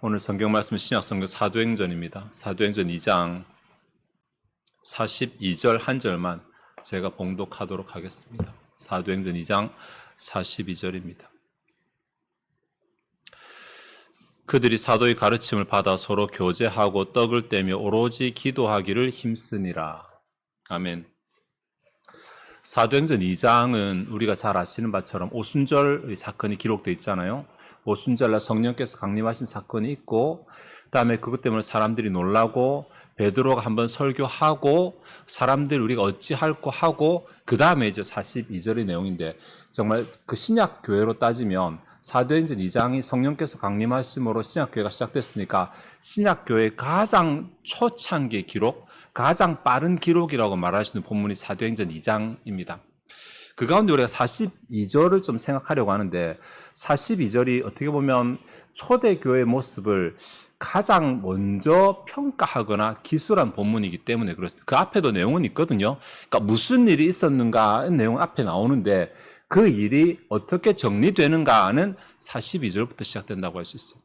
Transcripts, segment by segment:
오늘 성경 말씀은 신약성경 사도행전입니다. 사도행전 2장 42절 한 절만 제가 봉독하도록 하겠습니다. 사도행전 2장 42절입니다. 그들이 사도의 가르침을 받아 서로 교제하고 떡을 떼며 오로지 기도하기를 힘쓰니라. 아멘. 사도행전 2장은 우리가 잘 아시는 바처럼 오순절의 사건이 기록되어 있잖아요. 오순절날 성령께서 강림하신 사건이 있고, 그 다음에 그것 때문에 사람들이 놀라고 베드로가 한번 설교하고 사람들 우리가 어찌할꼬 하고, 그 다음에 이제 42절의 내용인데, 정말 그 신약 교회로 따지면 사도행전 2장이 성령께서 강림하심으로 신약 교회가 시작됐으니까 신약 교회의 가장 초창기의 기록, 가장 빠른 기록이라고 말할 수 있는 본문이 사도행전 2장입니다. 그 가운데 우리가 42절을 좀 생각하려고 하는데, 42절이 어떻게 보면 초대교회의 모습을 가장 먼저 평가하거나 기술한 본문이기 때문에 그렇습니다. 그 앞에도 내용은 있거든요. 그러니까 무슨 일이 있었는가 내용 앞에 나오는데, 그 일이 어떻게 정리되는가는 42절부터 시작된다고 할 수 있어요.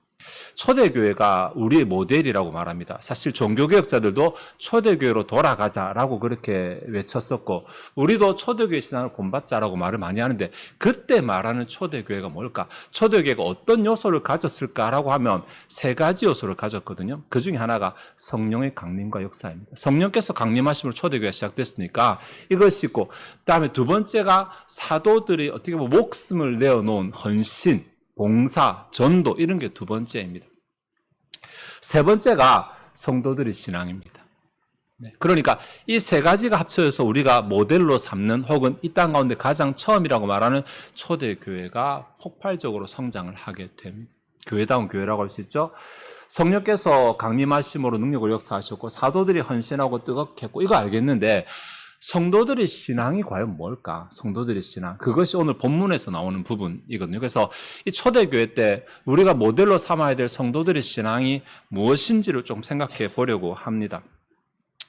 초대교회가 우리의 모델이라고 말합니다. 사실 종교개혁자들도 초대교회로 돌아가자라고 그렇게 외쳤었고, 우리도 초대교회 신앙을 본받자라고 말을 많이 하는데, 그때 말하는 초대교회가 뭘까? 초대교회가 어떤 요소를 가졌을까라고 하면 세 가지 요소를 가졌거든요. 그 중에 하나가 성령의 강림과 역사입니다. 성령께서 강림하심으로 초대교회가 시작됐으니까 이것이 있고, 그 다음에 두 번째가 사도들이 어떻게 보면 목숨을 내어놓은 헌신, 봉사, 전도, 이런 게 두 번째입니다. 세 번째가 성도들의 신앙입니다. 그러니까 이 세 가지가 합쳐져서 우리가 모델로 삼는, 혹은 이 땅 가운데 가장 처음이라고 말하는 초대교회가 폭발적으로 성장을 하게 됩니다. 교회다운 교회라고 할 수 있죠. 성령께서 강림하심으로 능력을 역사하셨고, 사도들이 헌신하고 뜨겁게 했고, 이거 알겠는데 성도들의 신앙이 과연 뭘까? 성도들의 신앙. 그것이 오늘 본문에서 나오는 부분이거든요. 그래서 이 초대교회 때 우리가 모델로 삼아야 될 성도들의 신앙이 무엇인지를 좀 생각해 보려고 합니다.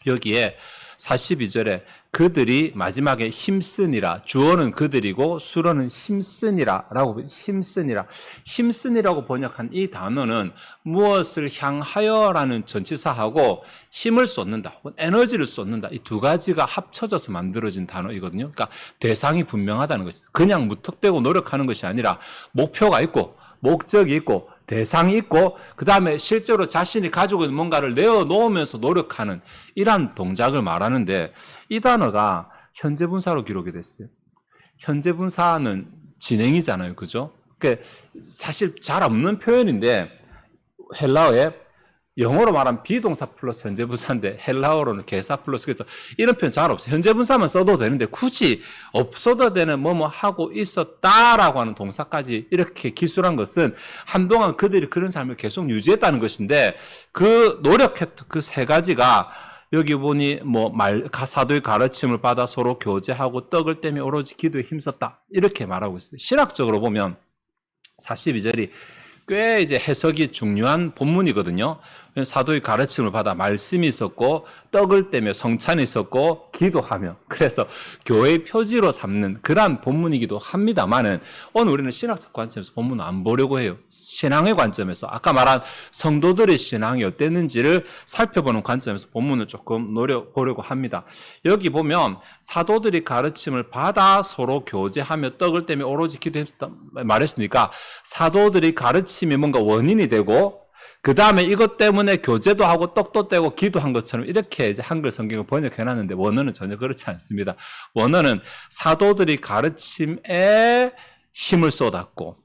여기에 42절에 그들이 마지막에 힘쓰니라, 주어는 그들이고 수어는 힘쓰니라라고, 힘쓰니라고 번역한 이 단어는 무엇을 향하여라는 전치사하고 힘을 쏟는다, 혹은 에너지를 쏟는다, 이 두 가지가 합쳐져서 만들어진 단어이거든요. 그러니까 대상이 분명하다는 것입니다. 그냥 무턱대고 노력하는 것이 아니라 목표가 있고 목적이 있고 대상이 있고, 그 다음에 실제로 자신이 가지고 있는 뭔가를 내어놓으면서 노력하는 이러한 동작을 말하는데, 이 단어가 현재분사로 기록이 됐어요. 현재분사는 진행이잖아요. 그죠? 그러니까 사실 잘 없는 표현인데, 헬라어에 영어로 말하면 비동사 플러스 현재분사인데 헬라어로는 개사 플러스, 그래서 이런 표현 잘 없어요. 현재분사만 써도 되는데 굳이 없어도 되는 뭐뭐 하고 있었다라고 하는 동사까지 이렇게 기술한 것은 한동안 그들이 그런 삶을 계속 유지했다는 것인데, 그 노력했던 그 세 가지가 여기 보니 사도의 가르침을 받아 서로 교제하고 떡을 떼며 오로지 기도에 힘썼다, 이렇게 말하고 있습니다. 신학적으로 보면 42절이 꽤 이제 해석이 중요한 본문이거든요. 사도의 가르침을 받아 말씀이 있었고, 떡을 떼며 성찬이 있었고, 기도하며, 그래서 교회의 표지로 삼는 그러한 본문이기도 합니다만은, 오늘 우리는 신학적 관점에서 본문을 안 보려고 해요. 신앙의 관점에서, 아까 말한 성도들의 신앙이 어땠는지를 살펴보는 관점에서 본문을 조금 보려고 합니다. 여기 보면 사도들이 가르침을 받아 서로 교제하며 떡을 떼며 오로지 기도했다 말했으니까, 사도들이 가르침이 뭔가 원인이 되고, 그 다음에 이것 때문에 교제도 하고 떡도 떼고 기도한 것처럼 이렇게 이제 한글 성경을 번역해놨는데, 원어는 전혀 그렇지 않습니다. 원어는 사도들이 가르침에 힘을 쏟았고,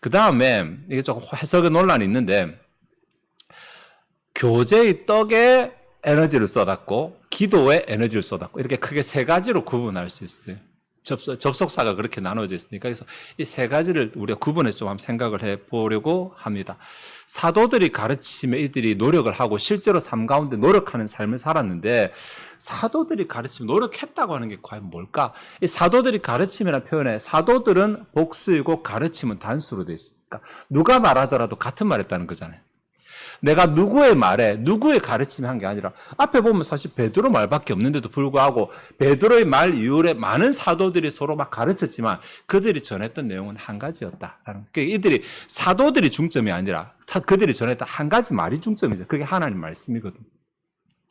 그 다음에 이게 조금 해석의 논란이 있는데, 교제의 떡에 에너지를 쏟았고 기도에 에너지를 쏟았고, 이렇게 크게 세 가지로 구분할 수 있어요. 접속사가 그렇게 나눠져 있으니까. 그래서 이 세 가지를 우리가 구분해서 좀 한번 생각을 해보려고 합니다. 사도들이 가르침에 이들이 노력을 하고 실제로 삶 가운데 노력하는 삶을 살았는데, 사도들이 가르침 노력했다고 하는 게 과연 뭘까? 이 사도들이 가르침이라는 표현에 사도들은 복수이고 가르침은 단수로 되어 있습니다. 누가 말하더라도 같은 말 했다는 거잖아요. 내가 누구의 말에 누구의 가르침에 한 게 아니라 앞에 보면 사실 베드로 말밖에 없는데도 불구하고 베드로의 말 이후에 많은 사도들이 서로 막 가르쳤지만 그들이 전했던 내용은 한 가지였다. 그러니까 이들이 사도들이 중점이 아니라 그들이 전했던 한 가지 말이 중점이죠. 그게 하나님 말씀이거든.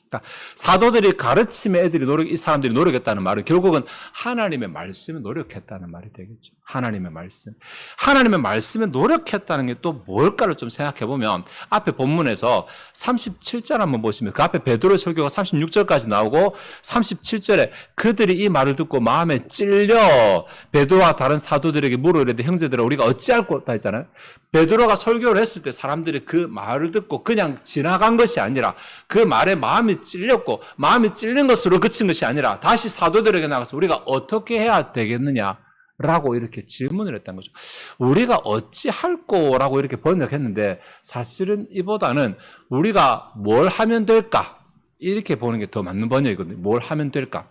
그러니까 사도들이 가르침에 이 사람들이 노력했다는 말은 결국은 하나님의 말씀에 노력했다는 말이 되겠죠. 하나님의 말씀. 하나님의 말씀에 노력했다는 게 또 뭘까를 좀 생각해 보면 앞에 본문에서 37절 한번 보시면 그 앞에 베드로 설교가 36절까지 나오고 37절에 그들이 이 말을 듣고 마음에 찔려 베드로와 다른 사도들에게 물으려되 형제들아 우리가 어찌할 것다 했잖아요. 베드로가 설교를 했을 때 사람들이 그 말을 듣고 그냥 지나간 것이 아니라 그 말에 마음이 찔렸고 마음이 찔린 것으로 그친 것이 아니라 다시 사도들에게 나가서 우리가 어떻게 해야 되겠느냐 라고 이렇게 질문을 했던 거죠. 우리가 어찌 할 거라고 이렇게 번역했는데 사실은 이보다는 우리가 뭘 하면 될까 이렇게 보는 게 더 맞는 번역이거든요. 뭘 하면 될까.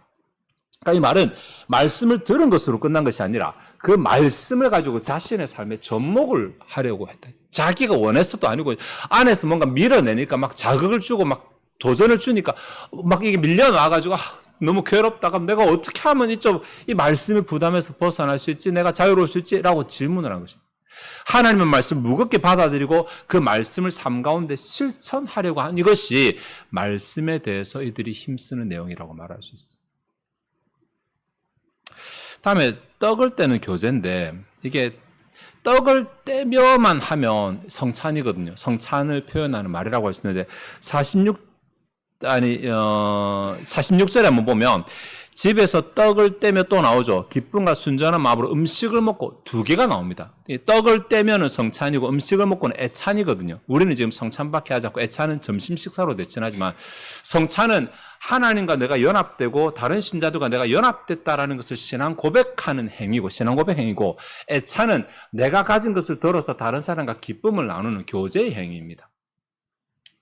그러니까 이 말은 말씀을 들은 것으로 끝난 것이 아니라 그 말씀을 가지고 자신의 삶에 접목을 하려고 했다. 자기가 원해서도 아니고 안에서 뭔가 밀어내니까 막 자극을 주고 막 도전을 주니까 막 이게 밀려나가지고 너무 괴롭다. 그럼 내가 어떻게 하면 이 말씀의 부담에서 벗어날 수 있지? 내가 자유로울 수 있지? 라고 질문을 한 것입니다. 하나님의 말씀을 무겁게 받아들이고 그 말씀을 삶 가운데 실천하려고 한 이것이 말씀에 대해서 이들이 힘쓰는 내용이라고 말할 수 있어요. 다음에 떡을 떼는 교제인데 이게 떡을 떼며만 하면 성찬이거든요. 성찬을 표현하는 말이라고 할 수 있는데 46절에 한번 보면 집에서 떡을 떼며 또 나오죠. 기쁨과 순전한 마음으로 음식을 먹고 두 개가 나옵니다. 떡을 떼면은 성찬이고 음식을 먹고는 애찬이거든요. 우리는 지금 성찬밖에 하지 않고 애찬은 점심 식사로 대칭하지만 성찬은 하나님과 내가 연합되고 다른 신자들과 내가 연합됐다라는 것을 신앙 고백하는 행위고 신앙 고백 행위고 애찬은 내가 가진 것을 들어서 다른 사람과 기쁨을 나누는 교제의 행위입니다.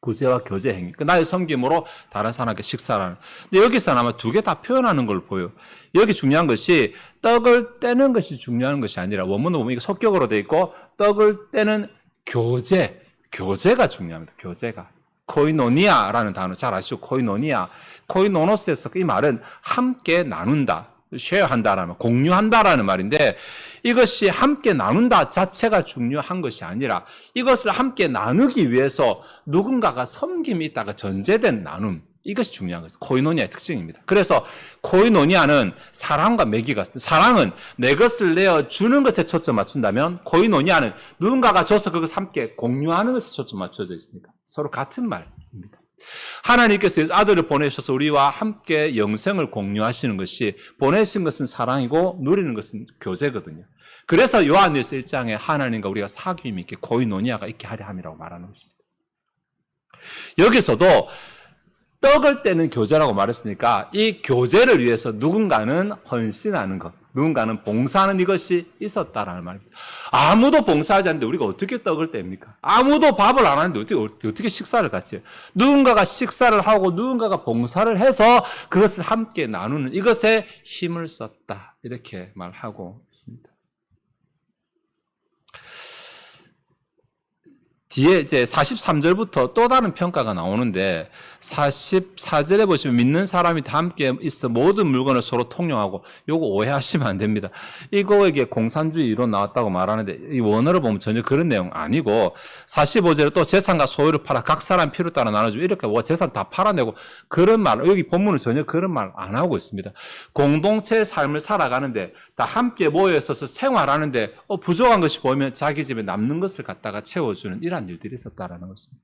구제와 교제 행위. 나의 섬김으로 다른 사람에게 식사를 하는. 근데 여기서는 아마 두 개 다 표현하는 걸 보여요. 여기 중요한 것이 떡을 떼는 것이 중요한 것이 아니라 원문을 보면 이게 속격으로 되어 있고 떡을 떼는 교제가 중요합니다. 교제가. 코이노니아라는 단어 잘 아시죠? 코이노니아. 코이노노스에서 이 말은 함께 나눈다. 쉐어한다라는 공유한다라는 말인데 이것이 함께 나눈다 자체가 중요한 것이 아니라 이것을 함께 나누기 위해서 누군가가 섬김이 있다가 전제된 나눔 이것이 중요한 거죠. 코이노니아의 특징입니다. 그래서 코이노니아는 사랑과 매기가 사랑은 내 것을 내어 주는 것에 초점 맞춘다면 코이노니아는 누군가가 줘서 그것을 함께 공유하는 것에 초점 맞춰져 있으니까 서로 같은 말입니다. 하나님께서 아들을 보내셔서 우리와 함께 영생을 공유하시는 것이 보내신 것은 사랑이고 누리는 것은 교제거든요. 그래서 요한일서 1장에 하나님과 우리가 사귐이 있게 코이노니아가 있게 하려 함이라고 말하는 것입니다. 여기서도 떡을 떼는 교제라고 말했으니까 이 교제를 위해서 누군가는 헌신하는 것, 누군가는 봉사하는 이것이 있었다라는 말입니다. 아무도 봉사하지 않는데 우리가 어떻게 떡을 뗍니까? 아무도 밥을 안 하는데 어떻게 식사를 같이 해요? 누군가가 식사를 하고 누군가가 봉사를 해서 그것을 함께 나누는 이것에 힘을 썼다. 이렇게 말하고 있습니다. 뒤에 이제 43절부터 또 다른 평가가 나오는데 44절에 보시면 믿는 사람이 다 함께 있어 모든 물건을 서로 통용하고 요거 오해하시면 안 됩니다. 이거에게 공산주의 이론 나왔다고 말하는데 이 원어를 보면 전혀 그런 내용 아니고 45절에 또 재산과 소유를 팔아 각 사람 필요 따라 나눠주고 이렇게 뭐 재산 다 팔아내고 그런 말 여기 본문은 전혀 그런 말 안 하고 있습니다. 공동체의 삶을 살아가는데 다 함께 모여 있어서 생활하는데 부족한 것이 보이면 자기 집에 남는 것을 갖다가 채워주는 이런 일들이 있었다라는 것입니다.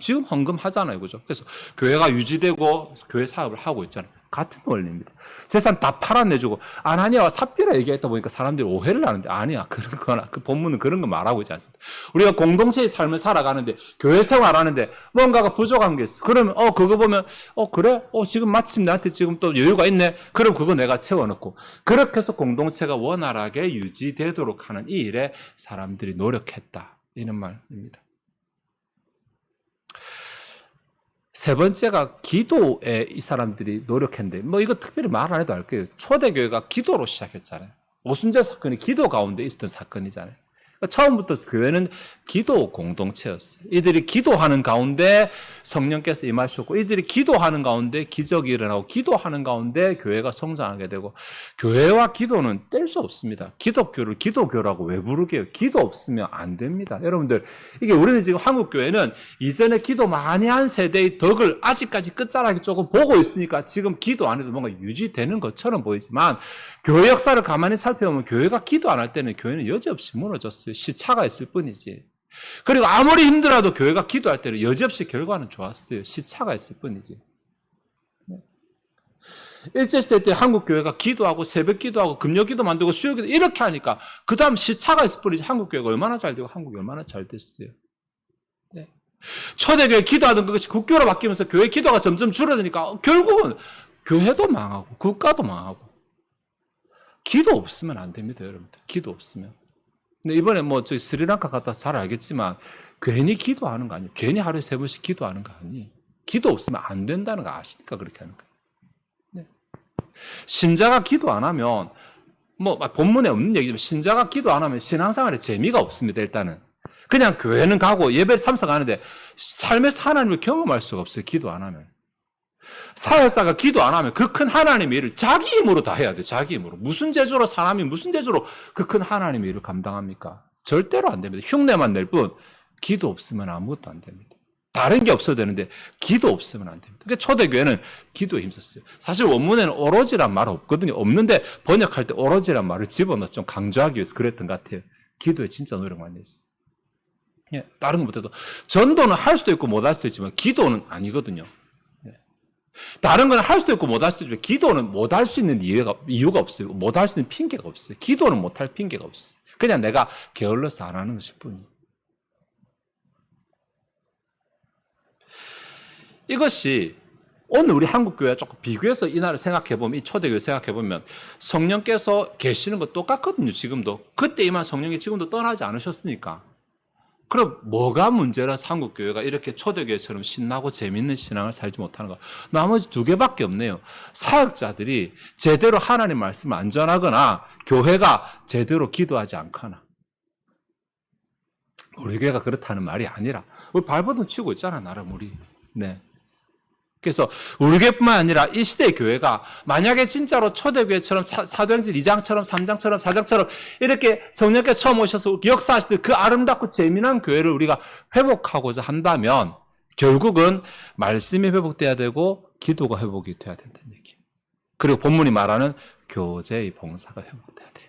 지금 헌금하잖아요. 그죠? 그래서 교회가 유지되고 교회 사업을 하고 있잖아요. 같은 원리입니다. 재산 다 팔아내주고 아나니아와 삽비라 얘기했다 보니까 사람들이 오해를 하는데 아니야. 그런 거나 그 본문은 그런 거 말하고 있지 않습니다. 우리가 공동체의 삶을 살아가는데 교회 생활하는데 뭔가가 부족한 게 있어. 그러면 그거 보면 그래? 지금 마침 나한테 지금 또 여유가 있네. 그럼 그거 내가 채워놓고 그렇게 해서 공동체가 원활하게 유지되도록 하는 이 일에 사람들이 노력했다. 이런 말입니다. 세 번째가 기도에 이 사람들이 노력했는데 이거 특별히 말 안 해도 알 거예요. 초대교회가 기도로 시작했잖아요. 오순절 사건이 기도 가운데 있었던 사건이잖아요. 처음부터 교회는 기도 공동체였어요. 이들이 기도하는 가운데 성령께서 임하셨고, 이들이 기도하는 가운데 기적이 일어나고, 기도하는 가운데 교회가 성장하게 되고, 교회와 기도는 뗄 수 없습니다. 기독교를 기도교라고 왜 부르게요? 기도 없으면 안 됩니다. 여러분들, 이게 우리는 지금 한국교회는 이전에 기도 많이 한 세대의 덕을 아직까지 끝자락에 조금 보고 있으니까 지금 기도 안 해도 뭔가 유지되는 것처럼 보이지만, 교회 역사를 가만히 살펴보면 교회가 기도 안 할 때는 교회는 여지없이 무너졌어요. 시차가 있을 뿐이지. 그리고 아무리 힘들어도 교회가 기도할 때는 여지없이 결과는 좋았어요. 시차가 있을 뿐이지. 일제시대 때 한국교회가 기도하고 새벽 기도하고 금요기도 만들고 수요기도 이렇게 하니까 그 다음 시차가 있을 뿐이지 한국교회가 얼마나 잘 되고 한국이 얼마나 잘 됐어요. 네. 초대교회 기도하던 그것이 국교로 바뀌면서 교회 기도가 점점 줄어드니까 결국은 교회도 망하고 국가도 망하고 기도 없으면 안 됩니다, 여러분들. 기도 없으면. 근데 이번에 저희 스리랑카 갔다 잘 알겠지만 괜히 기도하는 거 아니에요. 괜히 하루에 3번씩 기도하는 거 아니에요. 기도 없으면 안 된다는 거 아시니까 그렇게 하는 거예요. 네. 신자가 기도 안 하면 본문에 없는 얘기지만 신자가 기도 안 하면 신앙생활에 재미가 없습니다. 일단은 그냥 교회는 가고 예배 참석하는데 삶에서 하나님을 경험할 수가 없어요. 기도 안 하면. 사역자가 기도 안 하면 그 큰 하나님의 일을 자기 힘으로 다 해야 돼. 자기 힘으로. 무슨 재주로 사람이 무슨 재주로 그 큰 하나님의 일을 감당합니까? 절대로 안 됩니다. 흉내만 낼 뿐 기도 없으면 아무것도 안 됩니다. 다른 게 없어도 되는데 기도 없으면 안 됩니다. 그러니까 초대교회는 기도에 힘썼어요. 사실 원문에는 오로지란 말 없거든요. 없는데 번역할 때 오로지란 말을 집어넣어서 좀 강조하기 위해서 그랬던 것 같아요. 기도에 진짜 노력 많이 했어요. 예, 다른 거 못해도 전도는 할 수도 있고 못 할 수도 있지만 기도는 아니거든요. 다른 건 할 수도 있고 못 할 수도 있지만 기도는 못 할 수 있는 이유가 없어요. 못 할 수 있는 핑계가 없어요. 기도는 못 할 핑계가 없어요. 그냥 내가 게을러서 안 하는 것일 뿐이에요. 이것이 오늘 우리 한국교회 조금 비교해서 이날을 생각해보면, 이 초대교회 생각해보면 성령께서 계시는 거 똑같거든요. 지금도. 그때 임한 성령이 지금도 떠나지 않으셨으니까. 그럼 뭐가 문제라서 한국교회가 이렇게 초대교회처럼 신나고 재밌는 신앙을 살지 못하는 거? 나머지 2개밖에 없네요. 사역자들이 제대로 하나님 말씀을 안 전하거나 교회가 제대로 기도하지 않거나. 우리 교회가 그렇다는 말이 아니라 우리 발버둥 치고 있잖아, 나름 우리. 네. 그래서 우리 교회뿐만 아니라 이 시대의 교회가 만약에 진짜로 초대교회처럼 사도행전 2장처럼 3장처럼 4장처럼 이렇게 성령께서 처음 오셔서 역사하실 때 그 아름답고 재미난 교회를 우리가 회복하고자 한다면 결국은 말씀이 회복돼야 되고 기도가 회복이 돼야 된다는 얘기예요. 그리고 본문이 말하는 교제의 봉사가 회복돼야 돼요.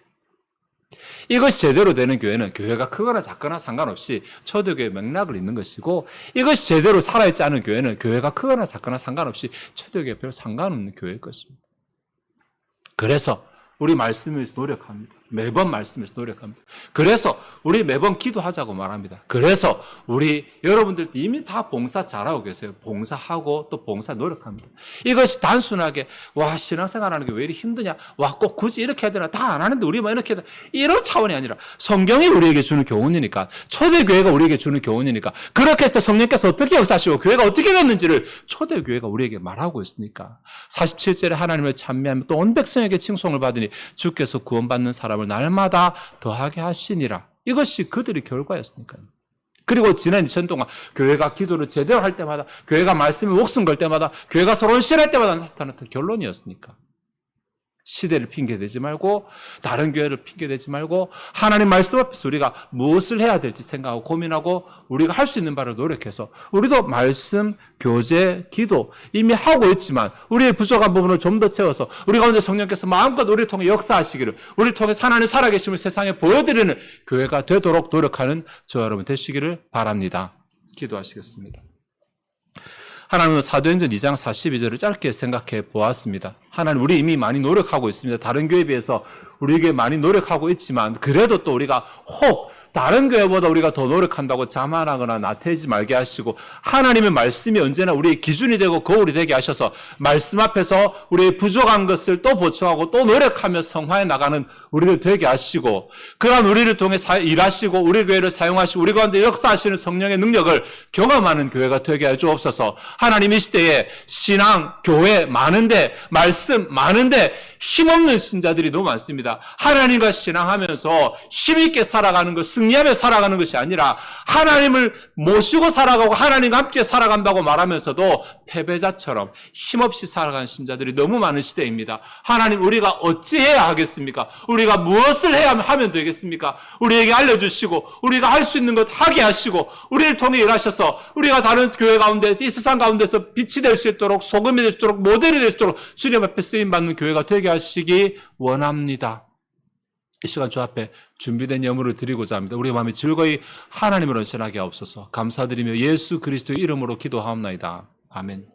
이것이 제대로 되는 교회는 교회가 크거나 작거나 상관없이 초대교회의 맥락을 잇는 것이고, 이것이 제대로 살아있지 않은 교회는 교회가 크거나 작거나 상관없이 초대교회에 별로 상관없는 교회일 것입니다. 그래서 우리 말씀에서 노력합니다. 매번 말씀에서 노력합니다. 그래서 우리 매번 기도하자고 말합니다. 그래서 우리 여러분들 이미 다 봉사 잘하고 계세요. 봉사하고 또 봉사 노력합니다. 이것이 단순하게 신앙생활하는 게 왜 이렇게 힘드냐, 꼭 굳이 이렇게 해야 되나, 다 안 하는데 우리만 이렇게 해야 되나, 이런 차원이 아니라 성경이 우리에게 주는 교훈이니까, 초대교회가 우리에게 주는 교훈이니까, 그렇게 했을 때 성령께서 어떻게 역사하시고 교회가 어떻게 됐는지를 초대교회가 우리에게 말하고 있으니까 47절에 하나님을 찬미하며 또 온 백성에게 칭송을 받으니 주께서 구원받는 사람을 날마다 더하게 하시니라. 이것이 그들의 결과였으니까요. 그리고 지난 2000년 동안 교회가 기도를 제대로 할 때마다, 교회가 말씀에 목숨 걸 때마다, 교회가 서로를 싫어할 때마다 나타났던 결론이었으니까. 시대를 핑계대지 말고, 다른 교회를 핑계대지 말고, 하나님 말씀 앞에서 우리가 무엇을 해야 될지 생각하고 고민하고, 우리가 할 수 있는 바를 노력해서 우리도 말씀, 교제, 기도 이미 하고 있지만 우리의 부족한 부분을 좀 더 채워서 우리 가운데 성령께서 마음껏 우리를 통해 역사하시기를, 우리를 통해 하나님 살아계심을 세상에 보여드리는 교회가 되도록 노력하는 저와 여러분 되시기를 바랍니다. 기도하시겠습니다. 하나님은 사도행전 2장 42절을 짧게 생각해 보았습니다. 하나님, 우리 이미 많이 노력하고 있습니다. 다른 교회에 비해서 우리 교회 많이 노력하고 있지만 그래도 또 우리가 혹 다른 교회보다 우리가 더 노력한다고 자만하거나 나태해지지 말게 하시고, 하나님의 말씀이 언제나 우리의 기준이 되고 거울이 되게 하셔서 말씀 앞에서 우리의 부족한 것을 또 보충하고 또 노력하며 성화해 나가는 우리를 되게 하시고, 그러한 우리를 통해 일하시고 우리 교회를 사용하시고 우리 가운데 역사하시는 성령의 능력을 경험하는 교회가 되게 해 주옵소서. 하나님, 이 시대에 신앙, 교회 많은데, 말씀 많은데 힘없는 신자들이 너무 많습니다. 하나님과 신앙하면서 힘있게 살아가는 것, 승리하며 살아가는 것이 아니라 하나님을 모시고 살아가고 하나님과 함께 살아간다고 말하면서도 패배자처럼 힘없이 살아가는 신자들이 너무 많은 시대입니다. 하나님, 우리가 어찌해야 하겠습니까? 우리가 무엇을 해야 하면 되겠습니까? 우리에게 알려주시고 우리가 할 수 있는 것 하게 하시고 우리를 통해 일하셔서 우리가 다른 교회 가운데 이 세상 가운데서 빛이 될 수 있도록, 소금이 될 수 있도록, 모델이 될 수 있도록 주님 앞에 쓰임받는 교회가 되게 하시기 원합니다. 이 시간 주 앞에 준비된 예물을 드리고자 합니다. 우리의 마음이 즐거이 하나님을 헌신하게 하옵소서. 감사드리며 예수 그리스도의 이름으로 기도하옵나이다. 아멘.